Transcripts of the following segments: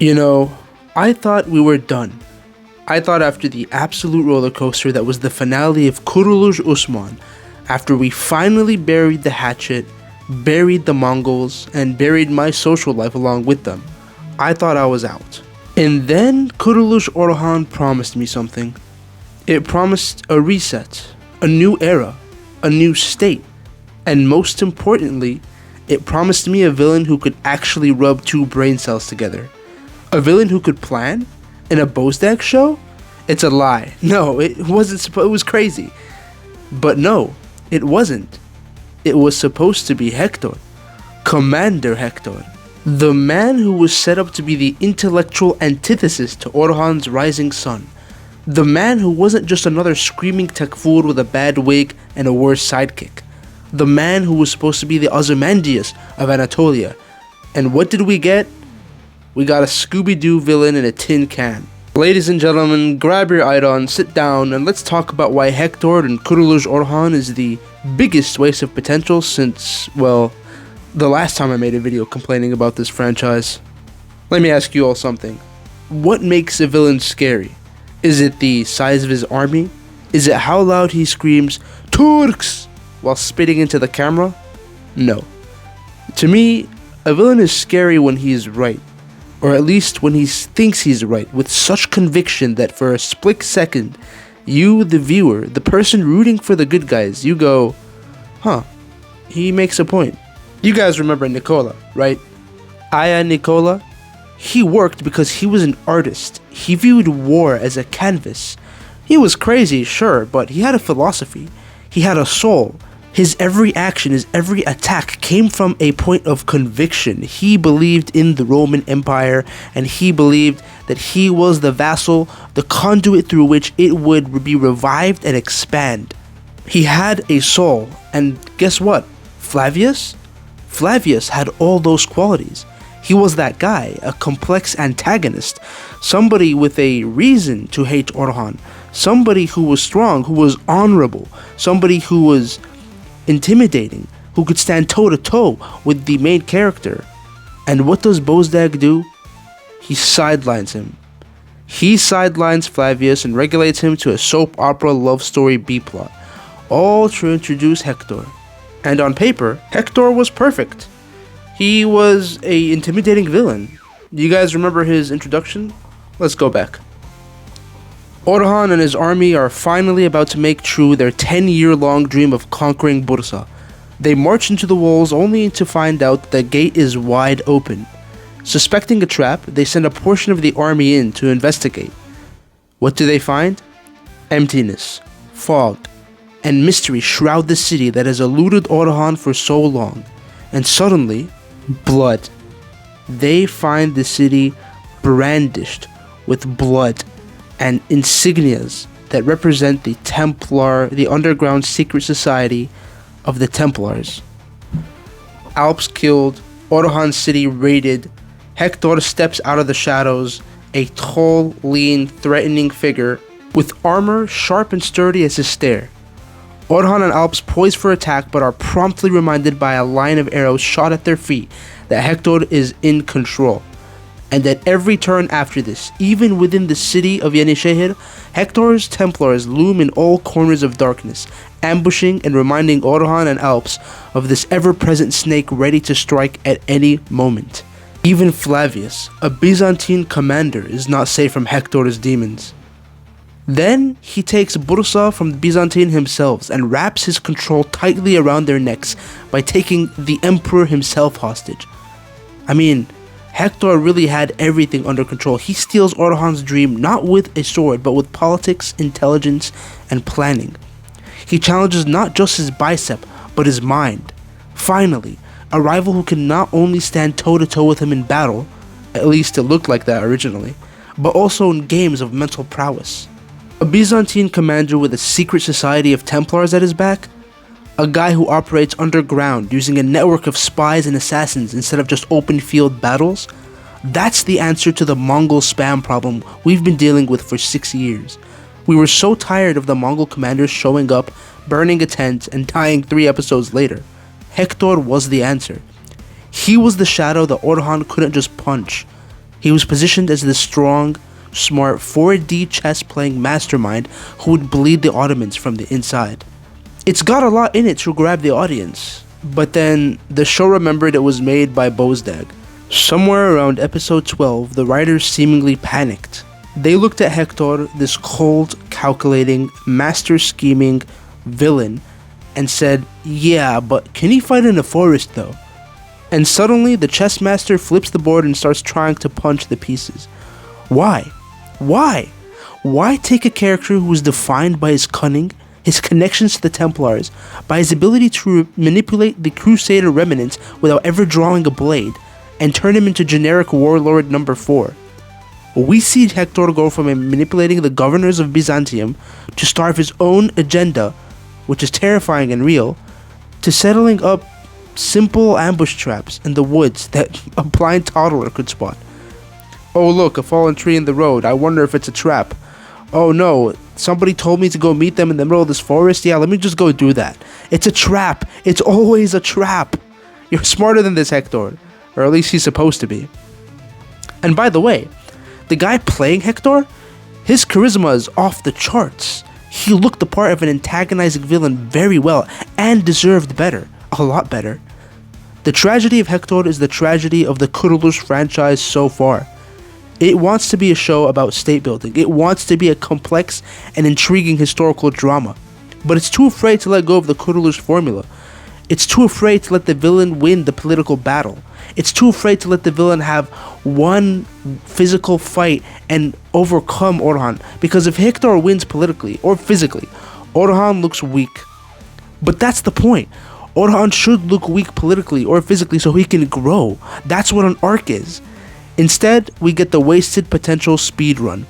You know, I thought we were done. I thought after the absolute roller coaster that was the finale of Kuruluş Osman, after we finally buried the hatchet, buried the Mongols, and buried my social life along with them, I thought I was out. And then Kuruluş Orhan promised me something. It promised a reset, a new era, a new state, and most importantly, it promised me a villain who could actually rub two brain cells together. A villain who could plan? In a Bozdağ show? It's a lie. No, it was crazy. But no, it wasn't. It was supposed to be Hector. Commander Hector. The man who was set up to be the intellectual antithesis to Orhan's rising sun. The man who wasn't just another screaming Tekfur with a bad wig and a worse sidekick. The man who was supposed to be the Ozymandias of Anatolia. And what did we get? We got a Scooby-Doo villain in a tin can. Ladies and gentlemen, grab your ayran, sit down, and let's talk about why Hector and Kuruluş Orhan is the biggest waste of potential since, well, the last time I made a video complaining about this franchise. Let me ask you all something. What makes a villain scary? Is it the size of his army? Is it how loud he screams, "Turks!" while spitting into the camera? No. To me, a villain is scary when he is right. Or at least when he thinks he's right, with such conviction that for a split second, you, the viewer, the person rooting for the good guys, you go, huh, he makes a point. You guys remember Nicola, right? Aya Nicola? He worked because he was an artist. He viewed war as a canvas. He was crazy, sure, but he had a philosophy. He had a soul. His every action, his every attack came from a point of conviction. He believed in the Roman Empire, and he believed that he was the vassal, the conduit through which it would be revived and expand. He had a soul, and guess what? Flavius? Flavius had all those qualities. He was that guy, a complex antagonist, somebody with a reason to hate Orhan, somebody who was strong, who was honorable, somebody who was intimidating, who could stand toe-to-toe with the main character. And what does Bozdağ do? He sidelines him. He sidelines Flavius and regulates him to a soap opera love story B-plot, all to introduce Hector. And on paper, Hector was perfect. He was a intimidating villain. Do you guys remember his introduction? Let's go back. Orhan and his army are finally about to make true their 10-year-long dream of conquering Bursa. They march into the walls only to find out that the gate is wide open. Suspecting a trap, they send a portion of the army in to investigate. What do they find? Emptiness, fog, and mystery shroud the city that has eluded Orhan for so long. And suddenly, blood. They find the city brandished with blood and insignias that represent the Templar, the underground secret society of the Templars. Alps killed, Orhan city raided, Hector steps out of the shadows, a tall, lean, threatening figure with armor sharp and sturdy as his stare. Orhan and Alps poise for attack but are promptly reminded by a line of arrows shot at their feet that Hector is in control. And at every turn after this, even within the city of Yenişehir, Hector's Templars loom in all corners of darkness, ambushing and reminding Orhan and Alps of this ever-present snake ready to strike at any moment. Even Flavius, a Byzantine commander, is not safe from Hector's demons. Then he takes Bursa from the Byzantine himself and wraps his control tightly around their necks by taking the emperor himself hostage. I mean, Hector really had everything under control. He steals Orhan's dream not with a sword, but with politics, intelligence, and planning. He challenges not just his bicep, but his mind. Finally, a rival who can not only stand toe-to-toe with him in battle, at least it looked like that originally, but also in games of mental prowess. A Byzantine commander with a secret society of Templars at his back? A guy who operates underground using a network of spies and assassins instead of just open field battles? That's the answer to the Mongol spam problem we've been dealing with for 6 years. We were so tired of the Mongol commanders showing up, burning a tent, and dying 3 episodes later. Hector was the answer. He was the shadow that Orhan couldn't just punch. He was positioned as the strong, smart 4D chess playing mastermind who would bleed the Ottomans from the inside. It's got a lot in it to grab the audience, but then the show remembered it was made by Bozdağ. Somewhere around episode 12, the writers seemingly panicked. They looked at Hector, this cold, calculating, master scheming villain, and said, yeah, but can he fight in a forest though? And suddenly the chess master flips the board and starts trying to punch the pieces. Why? Why? Why take a character who is defined by his cunning, his connections to the Templars, by his ability to manipulate the Crusader remnants without ever drawing a blade, and turn him into generic warlord number 4? We see Hector go from manipulating the governors of Byzantium to starve his own agenda, which is terrifying and real, to settling up simple ambush traps in the woods that a blind toddler could spot. Oh look, a fallen tree in the road. I wonder if it's a trap. Oh no, somebody told me to go meet them in the middle of this forest. Yeah, let me just go do that. It's a trap. It's always a trap. You're smarter than this, Hector. Or at least he's supposed to be. And by the way, the guy playing Hector, his charisma is off the charts. He looked the part of an antagonizing villain very well and deserved better. A lot better. The tragedy of Hector is the tragedy of the Kuruluş franchise so far. It wants to be a show about state building. It wants to be a complex and intriguing historical drama. But it's too afraid to let go of the Kuruluş formula. It's too afraid to let the villain win the political battle. It's too afraid to let the villain have one physical fight and overcome Orhan. Because if Hector wins politically or physically, Orhan looks weak. But that's the point. Orhan should look weak politically or physically so he can grow. That's what an arc is. Instead, we get the wasted potential speedrun.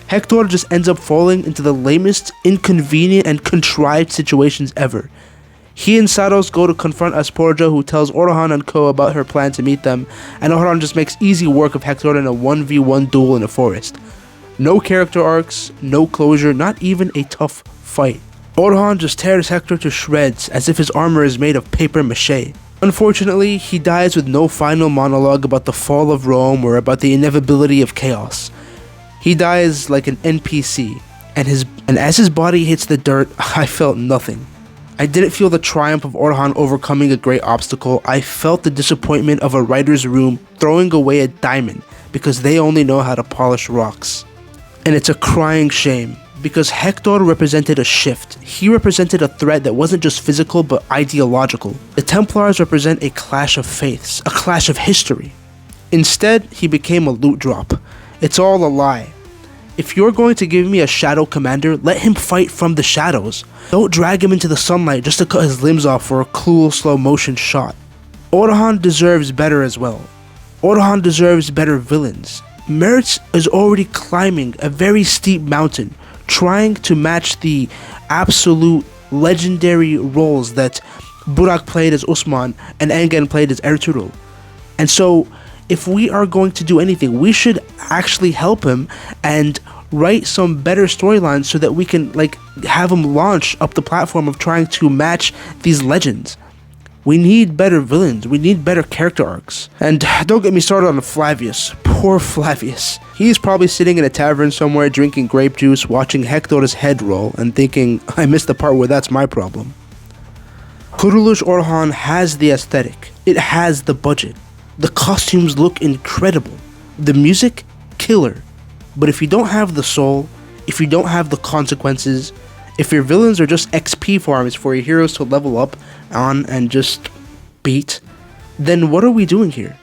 Hector just ends up falling into the lamest, inconvenient, and contrived situations ever. He and Saros go to confront Asporja, who tells Orhan and co about her plan to meet them, and Orhan just makes easy work of Hector in a 1v1 duel in a forest. No character arcs, no closure, not even a tough fight. Orhan just tears Hector to shreds as if his armor is made of paper mache. Unfortunately, he dies with no final monologue about the fall of Rome or about the inevitability of chaos. He dies like an NPC, and as his body hits the dirt, I felt nothing. I didn't feel the triumph of Orhan overcoming a great obstacle. I felt the disappointment of a writer's room throwing away a diamond because they only know how to polish rocks. And it's a crying shame, because Hector represented a shift. He represented a threat that wasn't just physical but ideological. The Templars represent a clash of faiths, a clash of history. Instead, he became a loot drop. It's all a lie. If you're going to give me a shadow commander, let him fight from the shadows. Don't drag him into the sunlight just to cut his limbs off for a cool slow motion shot. Orhan deserves better as well. Orhan deserves better villains. Meritz is already climbing a very steep mountain, trying to match the absolute legendary roles that Burak played as Osman and Engen played as Ertuğrul. And so, if we are going to do anything, we should actually help him and write some better storylines so that we can have him launch up the platform of trying to match these legends. We need better villains. We need better character arcs. And don't get me started on Flavius. Poor Flavius. He's probably sitting in a tavern somewhere drinking grape juice, watching Hector's head roll, and thinking, I missed the part where that's my problem. Kuruluş Orhan has the aesthetic. It has the budget. The costumes look incredible. The music, killer. But if you don't have the soul, if you don't have the consequences, if your villains are just XP farms for your heroes to level up on and just beat, then what are we doing here?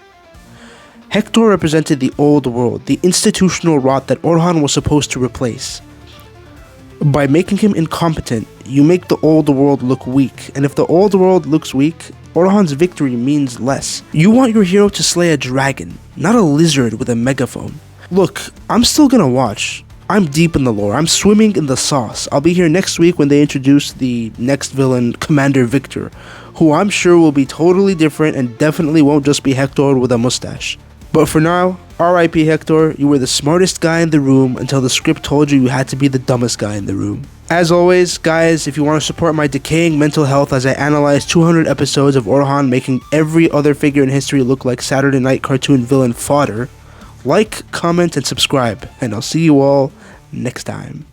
Hector represented the old world, the institutional rot that Orhan was supposed to replace. By making him incompetent, you make the old world look weak, and if the old world looks weak, Orhan's victory means less. You want your hero to slay a dragon, not a lizard with a megaphone. Look, I'm still gonna watch. I'm deep in the lore. I'm swimming in the sauce. I'll be here next week when they introduce the next villain, Commander Victor, who I'm sure will be totally different and definitely won't just be Hector with a mustache. But for now, R.I.P. Hector, you were the smartest guy in the room until the script told you had to be the dumbest guy in the room. As always, guys, if you want to support my decaying mental health as I analyze 200 episodes of Orhan making every other figure in history look like Saturday night cartoon villain fodder, like, comment, and subscribe, and I'll see you all next time.